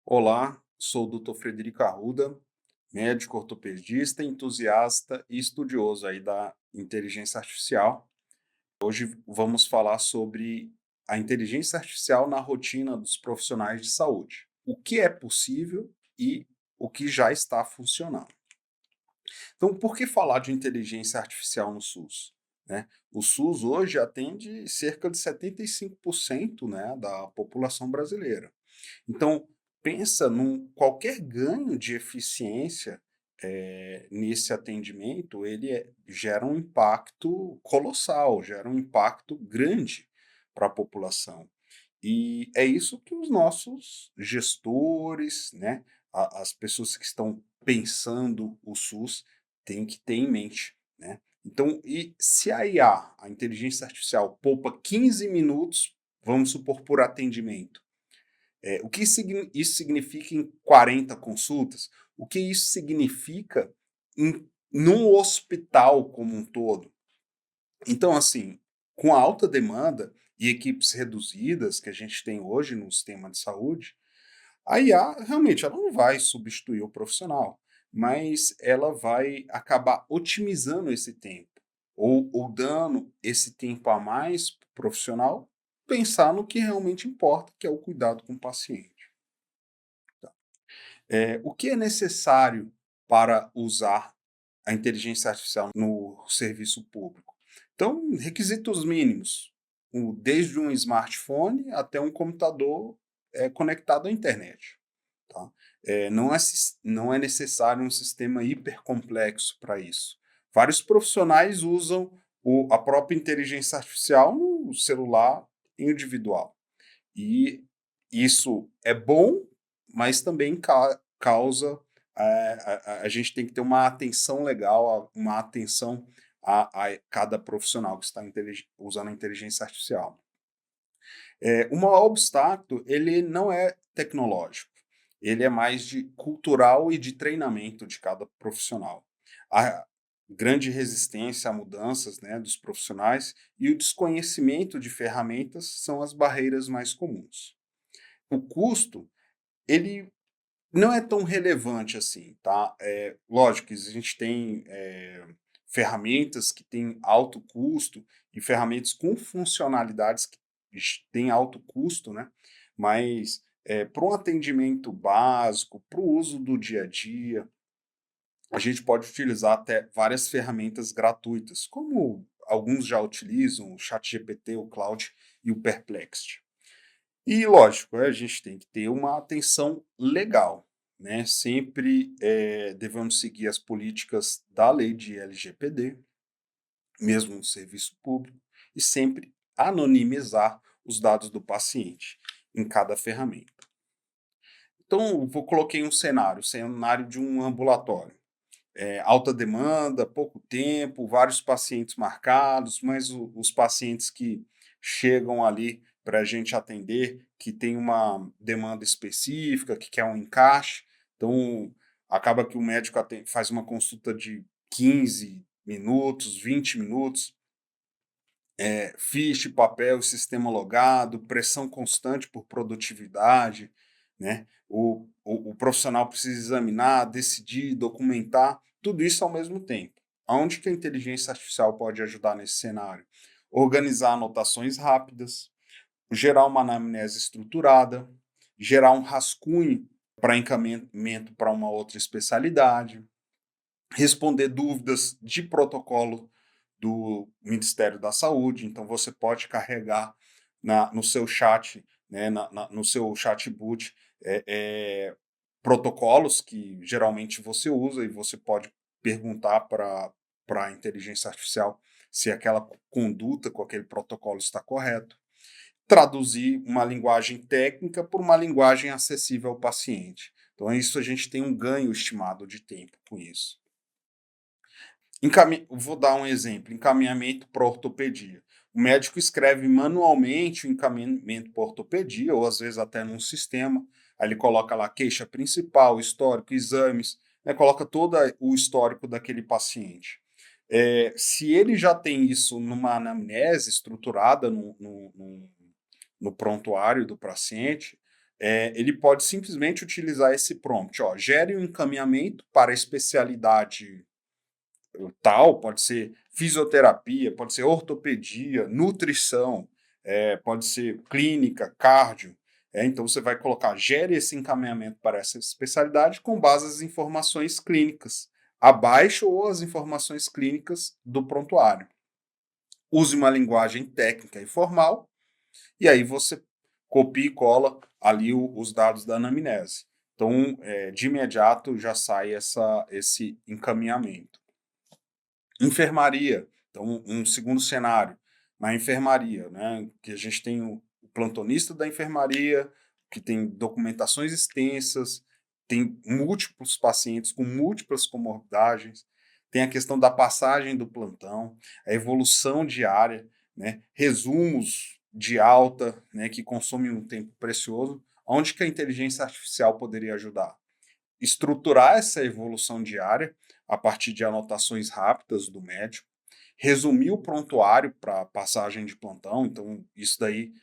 Olá, sou o Dr. Frederico Arruda, médico ortopedista, entusiasta e estudioso aí da inteligência artificial. Hoje vamos falar sobre a inteligência artificial na rotina dos profissionais de saúde. O que é possível e o que já está funcionando. Então, por que falar de inteligência artificial no SUS? Né? O SUS hoje atende cerca de 75%, né, da população brasileira. Então, pensa num qualquer ganho de eficiência, nesse atendimento, gera um impacto colossal, gera um impacto grande para a população. E é isso que os nossos gestores, né, as pessoas que estão pensando o SUS têm que ter em mente, né. Então, e se a IA, a inteligência artificial, poupa 15 minutos, vamos supor, por atendimento, o que isso significa em 40 consultas? O que isso significa num hospital como um todo? Então, assim, com a alta demanda e equipes reduzidas que a gente tem hoje no sistema de saúde, a IA realmente ela não vai substituir o profissional, mas ela vai acabar otimizando esse tempo, ou dando esse tempo a mais para o profissional pensar no que realmente importa, que é o cuidado com o paciente. O que é necessário para usar a inteligência artificial no serviço público? Então, requisitos mínimos, desde um smartphone até um computador conectado à internet. Tá? Não é necessário um sistema hipercomplexo para isso. Vários profissionais usam a própria inteligência artificial no celular individual. E isso é bom, mas também causa. A gente tem que ter uma atenção legal, uma atenção a cada profissional que está usando a inteligência artificial. O maior obstáculo, ele não é tecnológico, ele é mais de cultural e de treinamento de cada profissional. A grande resistência a mudanças, né, dos profissionais e o desconhecimento de ferramentas são as barreiras mais comuns. O custo, ele não é tão relevante assim, tá? Lógico que a gente tem, ferramentas que têm alto custo e ferramentas com funcionalidades que têm alto custo, né? Mas, para um atendimento básico, para o uso do dia a dia, a gente pode utilizar até várias ferramentas gratuitas, como alguns já utilizam, o ChatGPT, o Claude e o Perplexity. E lógico, a gente tem que ter uma atenção legal, né, sempre, devemos seguir as políticas da lei de LGPD, mesmo no serviço público, e sempre anonimizar os dados do paciente em cada ferramenta. Então, coloquei um cenário, o cenário de um ambulatório. Alta demanda, pouco tempo, vários pacientes marcados, mas os pacientes que chegam ali para a gente atender, que tem uma demanda específica, que quer um encaixe, então acaba que o médico faz uma consulta de 15 minutos, 20 minutos, ficha, papel, sistema logado, pressão constante por produtividade, né? O profissional precisa examinar, decidir, documentar, tudo isso ao mesmo tempo. Aonde que a inteligência artificial pode ajudar nesse cenário? Organizar anotações rápidas, gerar uma anamnese estruturada, gerar um rascunho para encaminhamento para uma outra especialidade, responder dúvidas de protocolo do Ministério da Saúde. Então, você pode carregar no seu chat, né, no seu chatbot, protocolos que geralmente você usa e você pode perguntar para a inteligência artificial se aquela conduta com aquele protocolo está correto. Traduzir uma linguagem técnica por uma linguagem acessível ao paciente. Então, isso a gente tem um ganho estimado de tempo com isso. Vou dar um exemplo: encaminhamento para ortopedia. O médico escreve manualmente o encaminhamento para ortopedia, ou às vezes até num sistema. Aí ele coloca lá queixa principal, histórico, exames, né, coloca todo o histórico daquele paciente. Se ele já tem isso numa anamnese estruturada no prontuário do paciente, ele pode simplesmente utilizar esse prompt, ó, gere um encaminhamento para a especialidade tal, pode ser fisioterapia, pode ser ortopedia, nutrição, pode ser clínica, cardio. Então você vai colocar, gere esse encaminhamento para essa especialidade com base nas informações clínicas abaixo ou as informações clínicas do prontuário. Use uma linguagem técnica e formal, e aí você copia e cola ali os dados da anamnese. Então, de imediato já sai esse encaminhamento. Enfermaria, então um segundo cenário, na enfermaria, né, que a gente tem o plantonista da enfermaria, que tem documentações extensas, tem múltiplos pacientes com múltiplas comorbidades, tem a questão da passagem do plantão, a evolução diária, né, resumos de alta, né, que consomem um tempo precioso, onde que a inteligência artificial poderia ajudar? Estruturar essa evolução diária a partir de anotações rápidas do médico, resumir o prontuário para passagem de plantão, então isso daí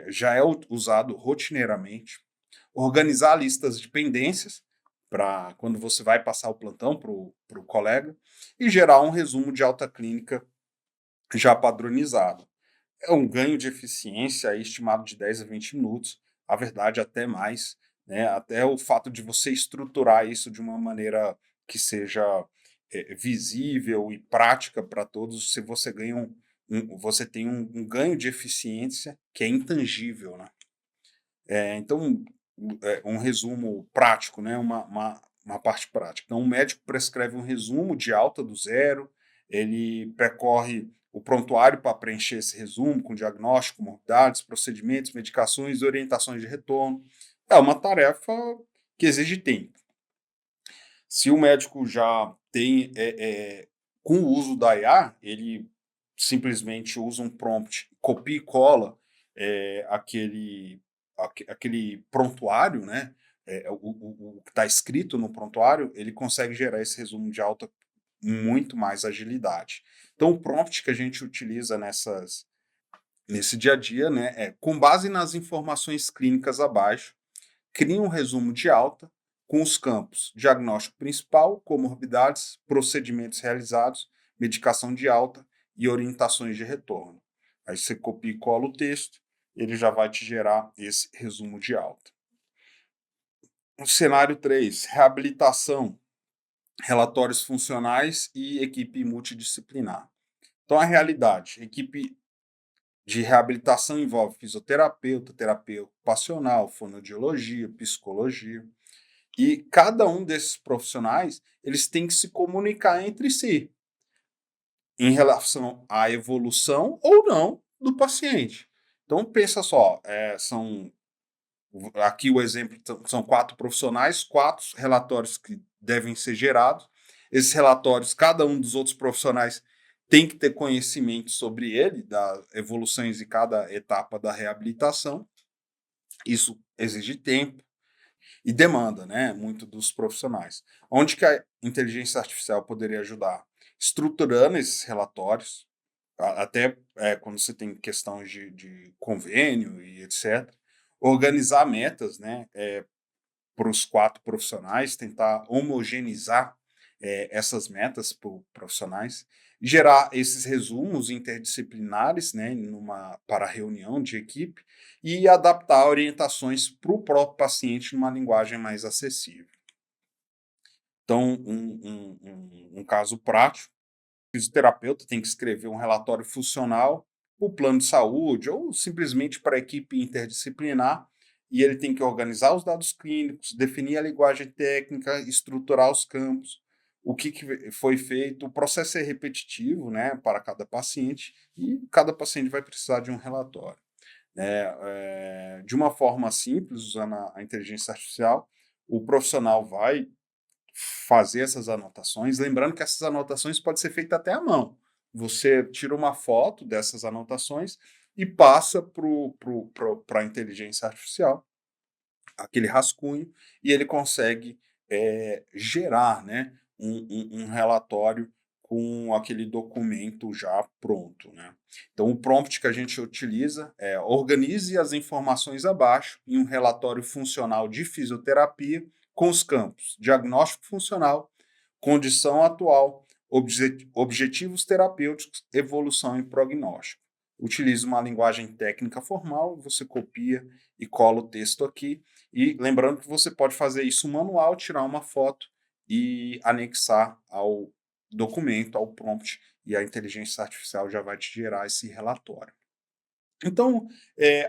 já é usado rotineiramente, organizar listas de pendências para quando você vai passar o plantão para o colega e gerar um resumo de alta clínica já padronizado. É um ganho de eficiência estimado de 10 a 20 minutos, a verdade até mais, né? Até o fato de você estruturar isso de uma maneira que seja visível e prática para todos, se você ganha você tem um ganho de eficiência que é intangível, né? Então, um resumo prático, né? Uma parte prática. Então, o médico prescreve um resumo de alta do zero, ele percorre o prontuário para preencher esse resumo com diagnóstico, comorbidades, procedimentos, medicações e orientações de retorno. É uma tarefa que exige tempo. Se o médico já tem, com o uso da IA, ele simplesmente usa um prompt, copia e cola aquele prontuário, né? O que está escrito no prontuário, ele consegue gerar esse resumo de alta com muito mais agilidade. Então, o prompt que a gente utiliza nesse dia a dia, né, com base nas informações clínicas abaixo, cria um resumo de alta com os campos diagnóstico principal, comorbidades, procedimentos realizados, medicação de alta e orientações de retorno. Aí você copia e cola o texto, ele já vai te gerar esse resumo de alta. O cenário 3, reabilitação, relatórios funcionais e equipe multidisciplinar. Então, a realidade, equipe de reabilitação envolve fisioterapeuta, terapeuta ocupacional, fonoaudiologia, psicologia. E cada um desses profissionais, eles têm que se comunicar entre si em relação à evolução ou não do paciente. Então, pensa só, aqui o exemplo são 4 profissionais, 4 relatórios que devem ser gerados. Esses relatórios, cada um dos outros profissionais tem que ter conhecimento sobre ele, das evoluções em cada etapa da reabilitação. Isso exige tempo e demanda, né, muito dos profissionais. Onde que a inteligência artificial poderia ajudar? Estruturando esses relatórios, até quando você tem questões de convênio e etc. Organizar metas, né, para os 4 profissionais, tentar homogeneizar essas metas para profissionais, gerar esses resumos interdisciplinares, né, para reunião de equipe e adaptar orientações para o próprio paciente numa linguagem mais acessível. Então, um caso prático, o fisioterapeuta tem que escrever um relatório funcional, o plano de saúde ou simplesmente para a equipe interdisciplinar, e ele tem que organizar os dados clínicos, definir a linguagem técnica, estruturar os campos, o que foi feito. O processo é repetitivo, né, para cada paciente, e cada paciente vai precisar de um relatório. De uma forma simples, usando a inteligência artificial, o profissional vai fazer essas anotações, lembrando que essas anotações podem ser feitas até à mão. Você tira uma foto dessas anotações e passa para a inteligência artificial aquele rascunho e ele consegue gerar, né, um relatório com aquele documento já pronto, né. Então o prompt que a gente utiliza é: organize as informações abaixo em um relatório funcional de fisioterapia com os campos diagnóstico funcional, condição atual, objetivos terapêuticos, evolução e prognóstico. Utilize uma linguagem técnica formal, você copia e cola o texto aqui. E lembrando que você pode fazer isso manual, tirar uma foto e anexar ao documento, ao prompt, e a inteligência artificial já vai te gerar esse relatório. Então,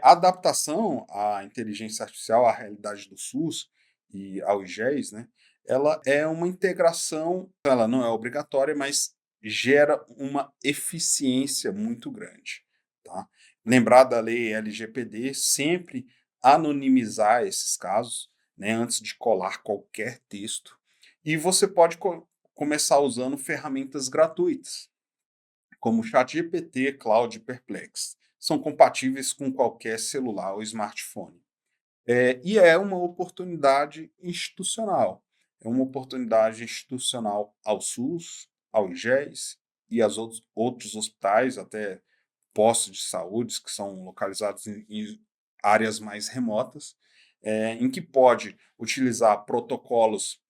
a adaptação à inteligência artificial, à realidade do SUS e ao IGES, né, ela é uma integração, ela não é obrigatória, mas gera uma eficiência muito grande, tá. Lembrar da lei LGPD, sempre anonimizar esses casos, né, antes de colar qualquer texto, e você pode começar usando ferramentas gratuitas como ChatGPT, Claude e Perplex. São compatíveis com qualquer celular ou smartphone. E é uma oportunidade institucional. É uma oportunidade institucional ao SUS, ao IGES e aos outros hospitais, até postos de saúde que são localizados em áreas mais remotas, em que pode utilizar protocolos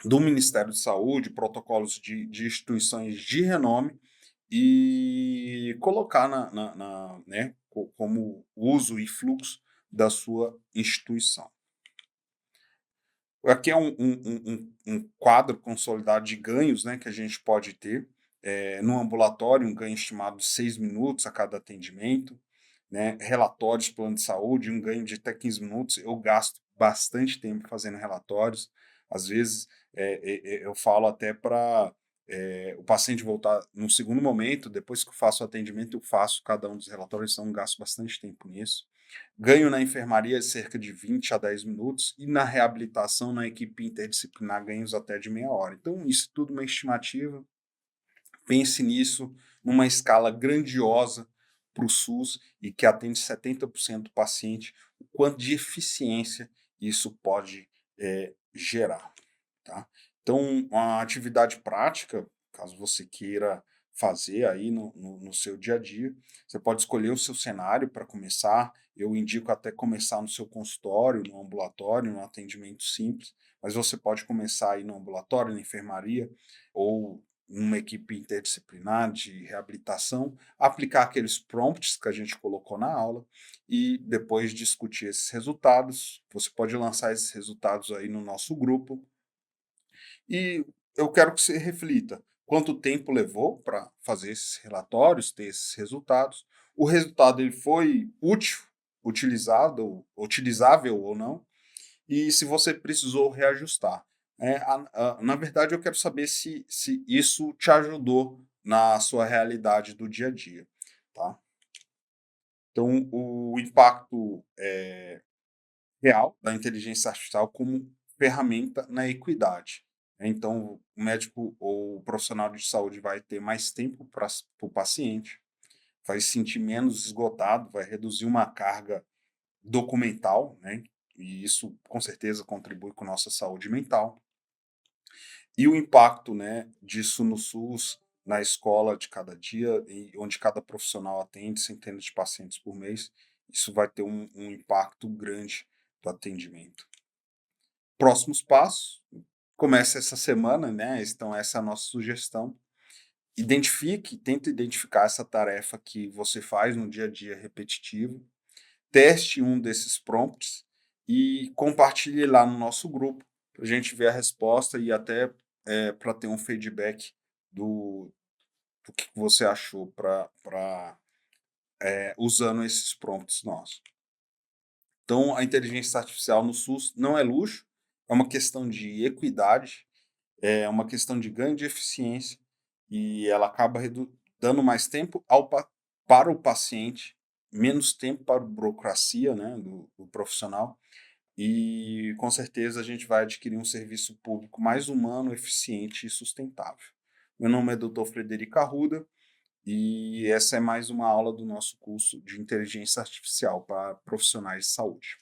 do Ministério da Saúde, protocolos de instituições de renome, e colocar né, como uso e fluxo da sua instituição. Aqui é um quadro consolidado de ganhos, né, que a gente pode ter. No ambulatório, um ganho estimado de 6 minutos a cada atendimento, né, relatórios, plano de saúde, um ganho de até 15 minutos. Eu gasto bastante tempo fazendo relatórios, às vezes eu falo até para o paciente voltar no segundo momento, depois que eu faço o atendimento, eu faço cada um dos relatórios, então eu gasto bastante tempo nisso. Ganho na enfermaria cerca de 20 a 10 minutos e na reabilitação, na equipe interdisciplinar, ganhos até de meia hora. Então, isso tudo é uma estimativa. Pense nisso numa escala grandiosa para o SUS e que atende 70% do paciente, o quanto de eficiência isso pode gerar. Tá? Então, uma atividade prática, caso você queira fazer aí no seu dia a dia, você pode escolher o seu cenário para começar. Eu indico até começar no seu consultório, no ambulatório, no atendimento simples, mas você pode começar aí no ambulatório, na enfermaria ou numa equipe interdisciplinar de reabilitação, aplicar aqueles prompts que a gente colocou na aula e depois discutir esses resultados. Você pode lançar esses resultados aí no nosso grupo e eu quero que você reflita quanto tempo levou para fazer esses relatórios, ter esses resultados. O resultado ele foi útil, utilizável ou não, e se você precisou reajustar. Na verdade, eu quero saber se isso te ajudou na sua realidade do dia a dia. Tá? Então, o impacto real da inteligência artificial como ferramenta na equidade. Então, o médico ou o profissional de saúde vai ter mais tempo para o paciente, vai se sentir menos esgotado, vai reduzir uma carga documental, né? E isso com certeza contribui com a nossa saúde mental. E o impacto, né, disso no SUS, na escola de cada dia, e onde cada profissional atende centenas de pacientes por mês, isso vai ter um impacto grande do atendimento. Próximos passos, começa essa semana, né? Então, essa é a nossa sugestão. Tenta identificar essa tarefa que você faz no dia a dia repetitivo, teste um desses prompts e compartilhe lá no nosso grupo para a gente ver a resposta e até para ter um feedback do, do que você achou usando esses prompts nossos. Então, a inteligência artificial no SUS não é luxo, é uma questão de equidade, é uma questão de ganho de eficiência e ela acaba dando mais tempo para o paciente, menos tempo para a burocracia, né, do profissional, e com certeza a gente vai adquirir um serviço público mais humano, eficiente e sustentável. Meu nome é Dr. Frederico Arruda e essa é mais uma aula do nosso curso de inteligência artificial para profissionais de saúde.